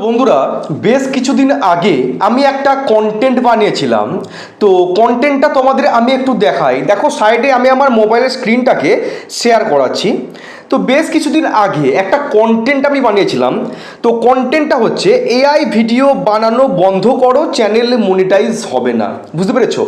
বন্ধুরা, বেশ কিছুদিন আগে আমি একটা কন্টেন্ট বানিয়েছিলাম। তো কন্টেন্টটা তোমাদের আমি একটু দেখাই। দেখো, সাইডে আমি আমার মোবাইলের স্ক্রিনটাকে শেয়ার করাচ্ছি। তো বেশ কিছুদিন আগে একটা কন্টেন্ট আমি বানিয়েছিলাম। তো কন্টেন্টটা হচ্ছে এআই ভিডিও বানানো বন্ধ করো, চ্যানেল মনিটাইজ হবে না। বুঝতে পেরেছো?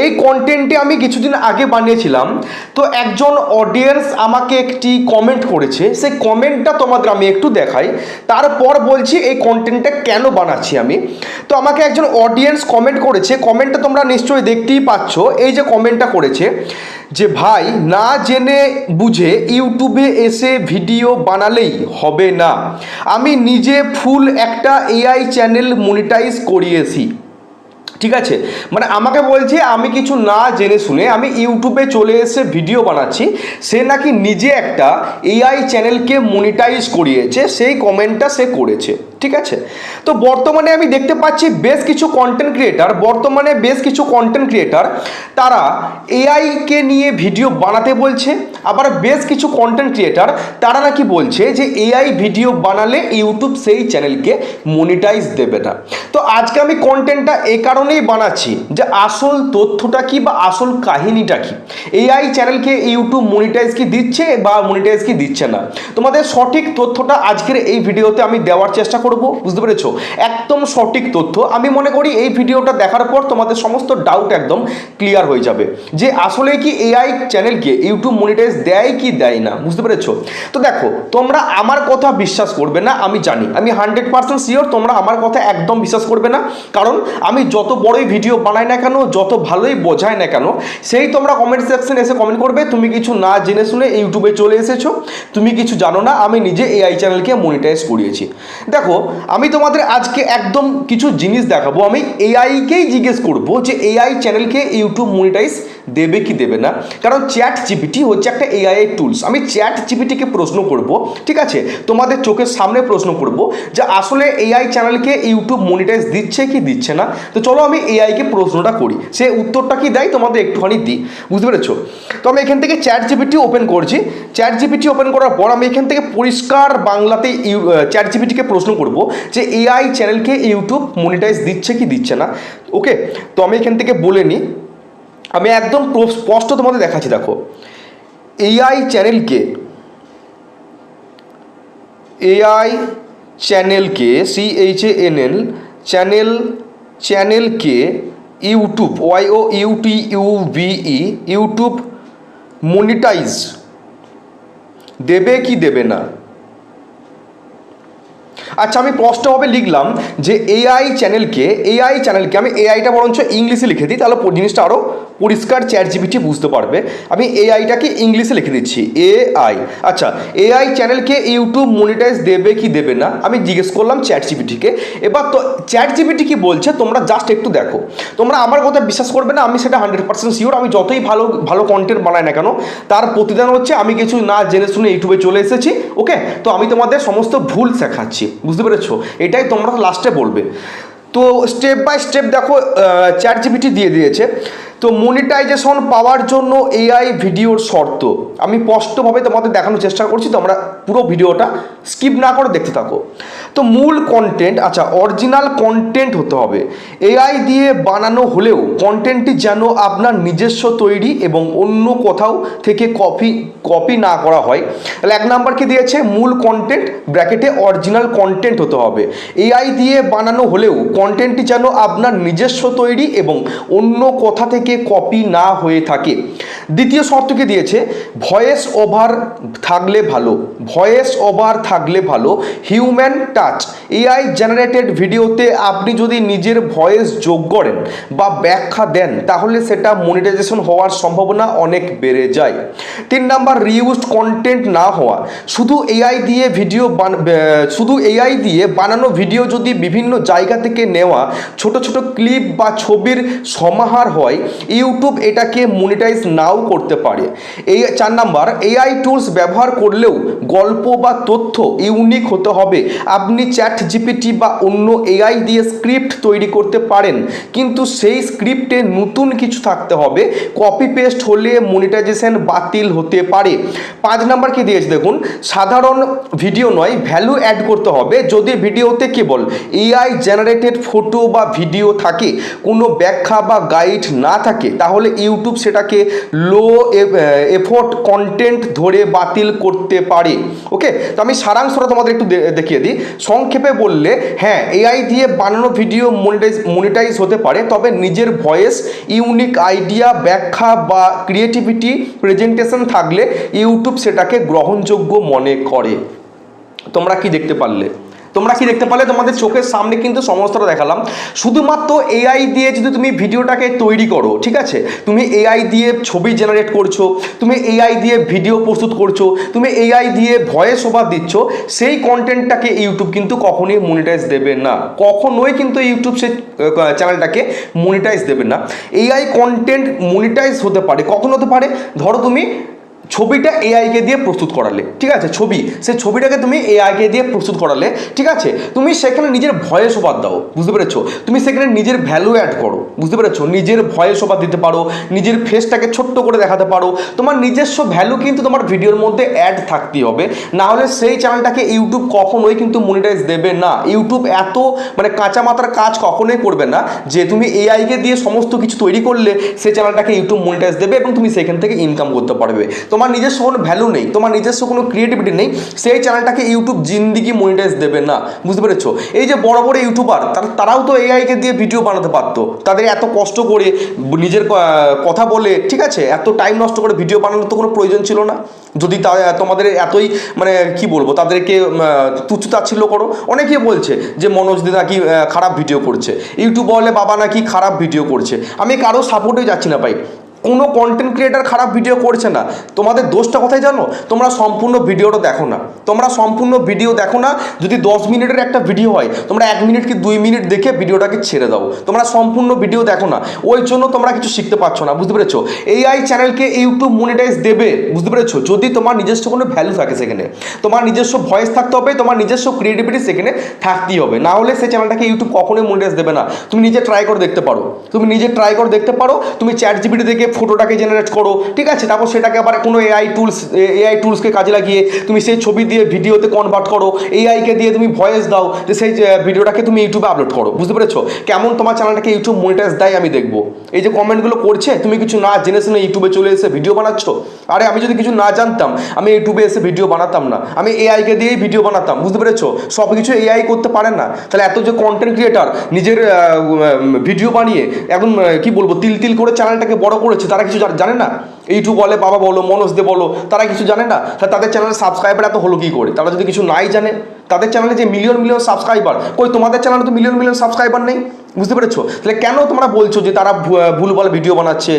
এই কন্টেন্টটি আমি কিছুদিন আগে বানিয়েছিলাম। তো একজন অডিয়েন্স আমাকে একটি কমেন্ট করেছে, সেই কমেন্টটা তোমাদের আমি একটু দেখাই, তারপর বলছি এই কন্টেন্টটা কেন বানাচ্ছি আমি। তো আমাকে একজন অডিয়েন্স কমেন্ট করেছে, কমেন্টটা তোমরা নিশ্চয়ই দেখতেই পাচ্ছ। এই যে কমেন্টটা করেছে যে, ভাই না জেনে বুঝে ইউটিউবে এসে ভিডিও বানালেই হবে না, আমি নিজে ফুল একটা এআই চ্যানেল মনিটাইজ করিয়েছি। ঠিক আছে, মানে আমাকে বলছে আমি কিছু না জেনে শুনে আমি ইউটিউবে চলে এসে ভিডিও বানাচ্ছি, সে নাকি নিজে একটা এআই চ্যানেলকে মনিটাইজ করিয়েছে, সেই কমেন্টটা সে করেছে। ঠিক আছে, তো বর্তমানে আমি দেখতে পাচ্ছি বেশ কিছু কন্টেন্ট ক্রিয়েটার তারা এআইকে নিয়ে ভিডিও বানাতে বলছে। আবার বেশ কিছু কন্টেন্ট ক্রিয়েটার তারা নাকি বলছে যে এআই ভিডিও বানালে ইউটিউব সেই চ্যানেলকে মনিটাইজ দেবে না। তো আজকে আমি কন্টেন্টটা এই কারণেই বানাচ্ছি যে আসল তথ্যটা কি বা আসল কাহিনীটা কি, এআই চ্যানেলকে ইউটিউব মনিটাইজ কি দিচ্ছে বা মনিটাইজ কি দিচ্ছে না। তোমাদের সঠিক তথ্যটা আজকের এই ভিডিওতে আমি দেওয়ার চেষ্টা করব। বুঝতে পেরেছো? একদম সঠিক তথ্য। আমি মনে করি এই ভিডিওটা দেখার পর তোমাদের সমস্ত ডাউট একদম ক্লিয়ার হয়ে যাবে যে আসলে কি এআই চ্যানেলকে ইউটিউব মনিটাইজ দেয় কি দেয় না। বুঝতে পেরেছো? তো দেখো, তোমরা আমার কথা বিশ্বাস করবে না, আমি জানি, আমি 100% শিওর তোমরা আমার কথা একদম বিশ্বাস করবে না। কারণ আমি যত বড়ই ভিডিও বানাই না কেন, যত ভালোই বোঝাই না কেন, সেই তোমরা কমেন্ট সেকশনে এসে কমেন্ট করবে তুমি কিছু না জেনে শুনে ইউটিউবে চলে এসেছো, তুমি কিছু জানো না, আমি নিজে এআই চ্যানেলকে মনিটাইজ করিয়েছি। দেখো, আমি তোমাদের আজকে একদম কিছু জিনিস দেখাবো। আমি এআইকেই জিজ্ঞেস করবো যে এআই চ্যানেলকে ইউটিউব মনিটাইজ দেবে কি দেবে না। কারণ চ্যাট জিপিটি হচ্ছে একটা এআই এর টুলস। আমি চ্যাট জিপিটিকে প্রশ্ন করব, ঠিক আছে, তোমাদের চোখের সামনে প্রশ্ন করব যে আসলে এআই চ্যানেলকে ইউটিউব মনিটাইজ দিচ্ছে কি দিচ্ছে না। তো চলো আমি এআইকে প্রশ্নটা করি, সে উত্তরটা কি দেয় তোমাদের একটুখানি দিই। বুঝতে পেরেছো? তো আমি এখান থেকে চ্যাট জিপিটি ওপেন করছি। চ্যাট জিপিটি ওপেন করার পর আমি এখান থেকে পরিষ্কার বাংলাতে চ্যাট জিপিটিকে প্রশ্ন করব যে এআই চ্যানেলকে ইউটিউব মনিটাইজ দিচ্ছে কি দিচ্ছে না। ওকে, তো আমি এখান থেকে বলে নিই, আমি একদম স্পষ্ট তোমাদের দেখাচ্ছি। দেখো, এআই চ্যানেলকে CHANNL চ্যানেলকে ইউটিউব ইউটিউব মনিটাইজ দেবে কি দেবে না। আচ্ছা, আমি স্পষ্টভাবে লিখলাম যে এআই চ্যানেলকে আমি এআইটা বরঞ্চ ইংলিশে লিখে দিই, তাহলে জিনিসটা আরও পরিষ্কার চ্যাট জিপিটি বুঝতে পারবে। আমি এআইটাকে ইংলিশে লিখে দিচ্ছি, এআই। আচ্ছা, এআই চ্যানেলকে ইউটিউব মনিটাইজ দেবে কি দেবে না আমি জিজ্ঞেস করলাম চ্যাট জিপিটিকে। এবার তো চ্যাট জিপিটি কি বলছে তোমরা জাস্ট একটু দেখো। তোমরা আমার কথা বিশ্বাস করবে না, আমি সেটা 100% শিওর। আমি যতই ভালো ভালো কন্টেন্ট বানাই না কেন, তার প্রতিদান হচ্ছে আমি কিছু না জেনে শুনে ইউটিউবে চলে এসেছি। ওকে, তো আমি তোমাদের সমস্ত ভুল শেখাচ্ছি। বুঝতে পেরেছো? এটাই তোমরা লাস্টে বলবে। তো স্টেপ বাই স্টেপ দেখো, চ্যাট জিপিটি দিয়ে দিয়েছে। তো মনিটাইজেশন পাওয়ার জন্য এআই ভিডিওর শর্ত আমি স্পষ্টভাবে তোমাদের দেখানোর চেষ্টা করছি, তোমরা পুরো ভিডিওটা স্কিপ না করে দেখতে থাকো। তো মূল কন্টেন্ট, আচ্ছা, অরিজিনাল কন্টেন্ট হতে হবে। এআই দিয়ে বানানো হলেও কন্টেন্টটি যেন আপনার নিজস্ব তৈরি এবং অন্য কোথাও থেকে কপি না করা হয়। তাহলে 1 নাম্বার কি দিয়েছে? মূল কন্টেন্ট ব্র্যাকেটে অরিজিনাল কন্টেন্ট হতে হবে। এআই দিয়ে বানানো হলেও কন্টেন্টটি যেন আপনার নিজস্ব তৈরি এবং অন্য কোথা থেকে কপি না হয়ে থাকে। দ্বিতীয় শর্তকে দিয়েছে ভয়েস ওভার থাকলে ভালো, হিউম্যান টাচ। এআই জেনারেটেড ভিডিওতে আপনি যদি নিজের ভয়েস যোগ করেন বা ব্যাখ্যা দেন তাহলে সেটা মনিটাইজেশন হওয়ার সম্ভাবনা অনেক বেড়ে যায়। 3 নাম্বার, রিউজড কন্টেন্ট না হওয়া। শুধু এআই দিয়ে বানানো ভিডিও যদি বিভিন্ন জায়গা থেকে নেওয়া ছোট ছোট ক্লিপ বা ছবির সমাহার হয় ইউটিউব এটাকে মনিটাইজ নাও করতে পারে। এই 4 নাম্বার, এআই টুলস ব্যবহার করলেও গল্প বা তথ্য ইউনিক হতে হবে। আপনি চ্যাট জিপিটি বা অন্য এআই দিয়ে স্ক্রিপ্ট তৈরি করতে পারেন, কিন্তু সেই স্ক্রিপ্টে নতুন কিছু থাকতে হবে। কপি পেস্ট হলে মনিটাইজেশন বাতিল হতে পারে। 5 নাম্বার কি দিয়েছে দেখুন, সাধারণ ভিডিও নয়, ভ্যালু অ্যাড করতে হবে। যদি ভিডিওতে কেবল এআই জেনারেটেড ফটো বা ভিডিও থাকে, কোনো ব্যাখ্যা বা গাইড না থাকে, তাহলে ইউটিউব সেটাকে লো এফোর্ট কন্টেন্ট ধরে বাতিল করতে পারে। ওকে, তো আমি সারাংশটা তোমাদের একটু দেখিয়ে দিই। সংক্ষেপে বললে, হ্যাঁ, এআই দিয়ে বানানো ভিডিও মনিটাইজ হতে পারে, তবে নিজের ভয়েস, ইউনিক আইডিয়া, ব্যাখ্যা বা ক্রিয়েটিভিটি প্রেজেন্টেশন থাকলে ইউটিউব সেটাকে গ্রহণযোগ্য মনে করে। তোমরা কি দেখতে পারলে? তোমাদের চোখের সামনে কিন্তু সমস্তটা দেখালাম। শুধুমাত্র এআই দিয়ে যদি তুমি ভিডিওটাকে তৈরি করো, ঠিক আছে, তুমি এআই দিয়ে ছবি জেনারেট করছো, তুমি এআই দিয়ে ভিডিও প্রস্তুত করছো, তুমি এআই দিয়ে ভয়েস ওভার দিচ্ছ, সেই কন্টেন্টটাকে ইউটিউব কিন্তু কখনোই মনিটাইজ দেবে না। কখনোই কিন্তু ইউটিউব সেই চ্যানেলটাকে মনিটাইজ দেবে না। এআই কন্টেন্ট মনিটাইজ হতে পারে, কখন হতে পারে? ধরো তুমি ছবিটা এআইকে দিয়ে প্রস্তুত করালে, ঠিক আছে, সেই ছবিটাকে তুমি এআইকে দিয়ে প্রস্তুত করালে, ঠিক আছে, তুমি সেখানে নিজের ভয়েস ওভার দাও, বুঝতে পেরেছো? তুমি সেখানে নিজের ভ্যালু অ্যাড করো, বুঝতে পেরেছো? নিজের ভয়েস ওভার দিতে পারো, নিজের ফেসটাকে ছোট্ট করে দেখাতে পারো। তোমার নিজস্ব ভ্যালু কিন্তু তোমার ভিডিওর মধ্যে অ্যাড থাকতেই হবে, না হলে সেই চ্যানেলটাকে ইউটিউব কখনোই কিন্তু মনিটাইজ দেবে না। ইউটিউব এত কাঁচা মাথার কাজ কখনোই করবে না যে তুমি এআইকে দিয়ে সমস্ত কিছু তৈরি করলে সেই চ্যানেলটাকে ইউটিউব মনিটাইজ দেবে এবং তুমি সেখান থেকে ইনকাম করতে পারবে। তোমার নিজস্ব কোনো ভ্যালু নেই, তোমার নিজস্ব কোনো ক্রিয়েটিভিটি নেই, সেই চ্যানেলটাকে ইউটিউব জিন্দিগি মনিটাইজ দেবে না, বুঝতে পেরেছো? এই যে বড় বড় ইউটিউবার, তারাও তো এআইকে দিয়ে ভিডিও বানাতে পারতো। তাদের এত কষ্ট করে নিজের কথা বলে, ঠিক আছে, এত টাইম নষ্ট করে ভিডিও বানানোর তো কোনো প্রয়োজন ছিল না। যদি তোমাদের এতই কি বলবো, তাদেরকে তুচ্ছ তাচ্ছিল্য করো। অনেকেই বলছে যে মনোজ দি নাকি খারাপ ভিডিও করছে, ইউটিউব বলে বাবা নাকি খারাপ ভিডিও করছে। আমি কারো সাপোর্টে যাচ্ছি না ভাই, কোনো কন্টেন্ট ক্রিয়েটার খারাপ ভিডিও করছে না। তোমাদের দোষটা কোথায় জানো? তোমরা সম্পূর্ণ ভিডিওটা দেখো না। যদি 10 মিনিটের একটা ভিডিও হয়, তোমরা 1 মিনিট কি 2 মিনিট দেখে ভিডিওটাকে ছেড়ে দাও। তোমরা সম্পূর্ণ ভিডিও দেখো না, ওই জন্য তোমরা কিছু শিখতে পারছো না, বুঝতে পেরেছো? এআই চ্যানেলকে ইউটিউব মনিটাইজ দেবে, বুঝতে পেরেছো? যদি তোমার নিজস্ব কোনো ভ্যালু থাকে, সেখানে তোমার নিজস্ব ভয়েস থাকতে হবে, তোমার নিজস্ব ক্রিয়েটিভিটি সেখানে থাকতেই হবে, না হলে সেই চ্যানেলটাকে ইউটিউব কখনোই মনিটাইজ দেবে না। তুমি নিজে ট্রাই করে দেখতে পারো, তুমি চ্যাট জিপিটি থেকে ফটোটাকে জেনারেট করো, ঠিক আছে, তারপর সেটাকে আবার কোনো এআই টুলসকে কাজে লাগিয়ে তুমি সেই ছবি দিয়ে ভিডিওতে কনভার্ট করো, এআইকে দিয়ে তুমি ভয়েস দাও, যে সেই ভিডিওটাকে তুমি ইউটিউবে আপলোড করো, বুঝতে পেরেছো? কেমন তোমার চ্যানেলটাকে ইউটিউব মনিটাইজ দেয় আমি দেখবো। এই যে কমেন্টগুলো করছে, তুমি কিছু না জেনে শুনে ইউটিউবে চলে এসে ভিডিও বানাচ্ছ। আরে আমি যদি কিছু না জানতাম, আমি ইউটিউবে এসে ভিডিও বানাতাম না, আমি এআইকে দিয়েই ভিডিও বানাতাম, বুঝতে পেরেছো? সব কিছু এআই করতে পারে না। তাহলে এত যে কন্টেন্ট ক্রিয়েটার নিজের ভিডিও বানিয়ে এখন কি বলবো তিল করে চ্যানেলটাকে বড় করেছে, তারা কিছু জানে না? ইউটিউব বলে, বাবা বলো, মনোজ দে বলো, তারা কিছু জানে না? তাহলে তাদের চ্যানেলের সাবস্ক্রাইবার এত হলো কী করে? তারা যদি কিছু নাই জানে, তাদের চ্যানেলে যে মিলিয়ন সাবস্ক্রাইবার, কই তোমাদের চ্যানেলে তো মিলিয়ন সাবস্ক্রাইবার নেই, বুঝতে পেরেছো? তাহলে কেন তোমরা বলছো যে তারা ভুলভাল ভিডিও বানাচ্ছে,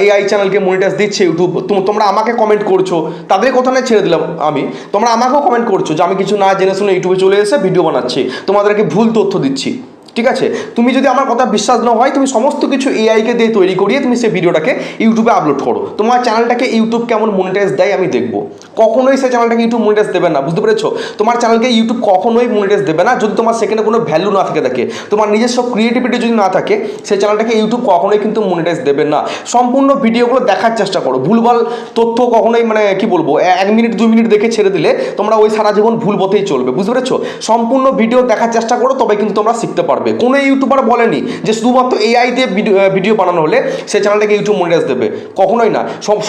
এআই চ্যানেলকে মনিটাইজ দিচ্ছে ইউটিউব? তোমরা আমাকে কমেন্ট করছো, তাদের কথা না ছেড়ে দিলাম আমি, তোমরা আমাকেও কমেন্ট করছো যে আমি কিছু না জেনে শুনে ইউটিউবে চলে এসে ভিডিও বানাচ্ছি, তোমাদেরকে ভুল তথ্য দিচ্ছি, ঠিক আছে? তুমি যদি আমার কথা বিশ্বাস না হয়, তুমি সমস্ত কিছু এআইকে দিয়ে তৈরি করিয়ে তুমি সেই ভিডিওটাকে ইউটিউবে আপলোড করো। তোমার চ্যানেলটাকে ইউটিউব কেমন মনিটাইজ দেয় আমি দেখবো। কখনোই সেই চ্যানেলটাকে ইউটিউব মনিটাইজ দেবে না, বুঝতে পেরেছো? তোমার চ্যানেলকে ইউটিউব কখনোই মনিটাইজ দেবে না যদি তোমার সেখানে কোনো ভ্যালু না থাকে, তোমার নিজস্ব ক্রিয়েটিভিটি যদি না থাকে, সেই চ্যানেলটাকে ইউটিউব কখনোই কিন্তু মনিটাইজ দেবে না। সম্পূর্ণ ভিডিওগুলো দেখার চেষ্টা করো, ভুলভাল তথ্য কখনোই কি বলবো 1 মিনিট 2 মিনিট দেখে ছেড়ে দিলে তোমরা ওই সারা জীবন ভুল পথেই চলবে, বুঝতে পেরেছো? সম্পূর্ণ ভিডিও দেখার চেষ্টা করো, তবে কিন্তু তোমরা শিখতে পারবে। কোনো ইউটিউবার বলেনি যে শুধুমাত্র এআই দিয়ে ভিডিও বানানো হলে সেই চ্যানেলটাকে ইউটিউব মনিটাইজ দেবে, কখনোই না।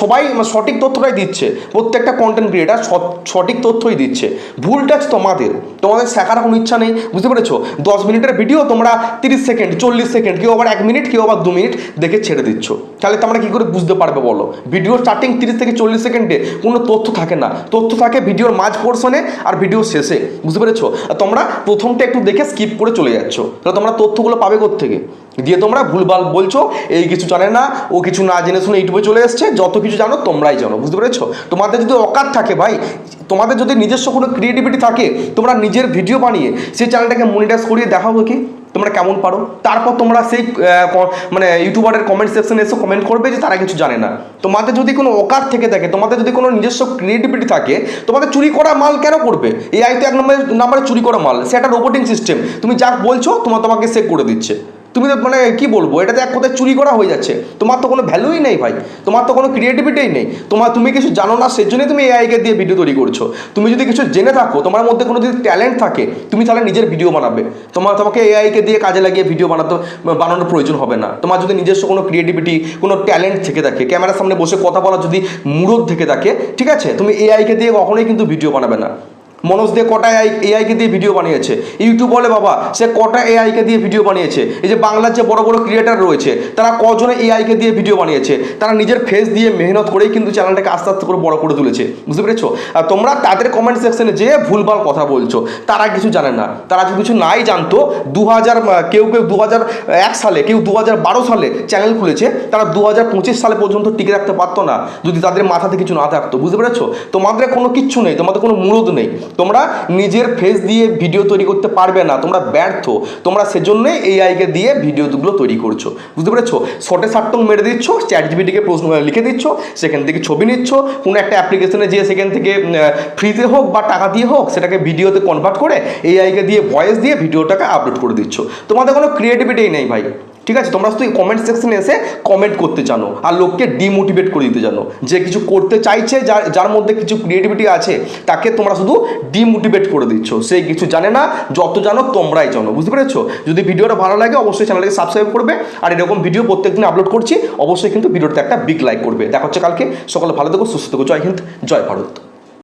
সবাই সঠিক তথ্যটাই দিচ্ছে, প্রত্যেকটা কন্টেন্ট ক্রিয়েটার সঠিক তথ্যই দিচ্ছে। ভুলটা তোমাদের শেখার কোনো ইচ্ছা নেই, বুঝতে পেরেছো? 10 মিনিটের ভিডিও তোমরা 30 সেকেন্ড 40 সেকেন্ড, কেউ আবার 1 মিনিট, কেউ আবার 2 মিনিট দেখে ছেড়ে দিচ্ছ। তাহলে তোমরা কী করে বুঝতে পারবে বলো? ভিডিও স্টার্টিং 30 থেকে 40 সেকেন্ডে কোনো তথ্য থাকে না, তথ্য থাকে ভিডিওর মাঝ পোর্শনে আর ভিডিও শেষে, বুঝতে পেরেছো? তোমরা প্রথমটা একটু দেখে স্কিপ করে চলে যাচ্ছ, তাহলে তোমরা তথ্যগুলো পাবে কোত্থেকে? দিয়ে তোমরা ভুলভাল বলছো, এই কিছু জানে না, ও কিছু না জেনে শুনে ইউটিউবে চলে এসছে। যত কিছু জানো তোমরাই জানো, বুঝতে পেরেছো? তোমাদের যদি অকাত থাকে ভাই, তোমাদের যদি নিজস্ব কোনো ক্রিয়েটিভিটি থাকে, তোমরা নিজের ভিডিও বানিয়ে সেই চ্যানেলটাকে মনিটাইজ করিয়ে দেখাও কি? তোমরা কেমন পারো, তারপর তোমরা সেই মানে ইউটিউবারের কমেন্ট সেকশনে এসে কমেন্ট করবে যে তারা কিছু জানে না। তোমাদের যদি কোনো অকাত থেকে থাকে, তোমাদের যদি কোনো নিজস্ব ক্রিয়েটিভিটি থাকে, তোমাদের চুরি করা মাল কেন করবে? এআই তো এক নম্বরে চুরি করা মাল, সে একটা রোবোটিং সিস্টেম, তুমি যা বলছো তোমাকে সে করে দিচ্ছে। তুমি তো মানে কি বলবো, এটাতে এক কোথায় চুরি করা হয়ে যাচ্ছে। তোমার তো কোনো ভ্যালুই নেই ভাই, তোমার তো কোনো ক্রিয়েটিভিটিই নেই, তুমি কিছু জানো না, সেজন্যই তুমি এআইকে দিয়ে ভিডিও তৈরি করছো। তুমি যদি কিছু জেনে থাকো, তোমার মধ্যে কোনো যদি ট্যালেন্ট থাকে, তুমি তাহলে নিজের ভিডিও বানাবে। তোমাকে এআইকে দিয়ে কাজে লাগিয়ে ভিডিও বানানোর প্রয়োজন হবে না। তোমার যদি নিজস্ব কোনো ক্রিয়েটিভিটি, কোনো ট্যালেন্ট থেকে থাকে, ক্যামেরার সামনে বসে কথা বলার যদি মুরদ থেকে থাকে, ঠিক আছে, তুমি এআইকে দিয়ে কখনোই কিন্তু ভিডিও বানাবে না। মনোজ দিয়ে কটা এআইকে দিয়ে ভিডিও বানিয়েছে, ইউটিউব বলে বাবা সে কটা এআইকে দিয়ে ভিডিও বানিয়েছে। এই যে বাংলার যে বড় বড় ক্রিয়েটার রয়েছে, তারা কজনে এআইকে দিয়ে ভিডিও বানিয়েছে, তারা নিজের ফেস দিয়ে মেহনত করেই কিন্তু চ্যানেলটাকে আস্তে আস্তে করে বড় করে তুলেছে, বুঝতে পেরেছো? আর তোমরা তাদের কমেন্ট সেকশনে যে ভুলভাল কথা বলছো, তারা কিছু জানে না। তারা যদি কিছু নাই জানতো, কেউ 2001 সালে, কেউ 2012 সালে চ্যানেল খুলেছে, তারা 2025 সালে পর্যন্ত টিকে রাখতে পারতো না যদি তাদের মাথাতে কিছু না থাকতো, বুঝতে পেরেছো? তোমাদের কোনো কিচ্ছু নেই, তোমাদের কোনো মুরদ নেই, তোমরা নিজের ফেস দিয়ে ভিডিও তৈরি করতে পারবে না, তোমরা ব্যর্থ। তোমরা সেজন্যই এআইকে দিয়ে ভিডিওগুলো তৈরি করছো, বুঝতে পেরেছো? শর্টে সাট্টং মেরে দিচ্ছ, চ্যাট জিপিটিকে প্রশ্ন লিখে দিচ্ছ, সেখান থেকে ছবি নিচ্ছ, কোনো একটা অ্যাপ্লিকেশনে যেয়ে সেখান থেকে ফ্রিতে হোক বা টাকা দিয়ে হোক সেটাকে ভিডিওতে কনভার্ট করে এআইকে দিয়ে ভয়েস দিয়ে ভিডিওটাকে আপলোড করে দিচ্ছ। তোমাদের কোনো ক্রিয়েটিভিটি নেই ভাই, ঠিক আছে? তোমরা শুধু কমেন্ট সেকশনে এসে কমেন্ট করতে জানো আর লোককে ডিমোটিভেট করে দিতে জানো। যে কিছু করতে চাইছে, যার মধ্যে কিছু ক্রিয়েটিভিটি আছে, তাকে তোমরা শুধু ডিমোটিভেট করে দিচ্ছ। সেই কিছু জানে না, যত জানো তোমরাই জানো, বুঝতে পেরেছো? যদি ভিডিওটা ভালো লাগে অবশ্যই চ্যানেলটাকে সাবস্ক্রাইব করবে, আর এরকম ভিডিও প্রত্যেকদিন আপলোড করছি, অবশ্যই কিন্তু ভিডিওতে একটা বিগ লাইক করবে। দেখা হচ্ছে কালকে। সকলে ভালো থেকো, সুস্থ থেকো। জয় হিন্দ, জয় ভারত।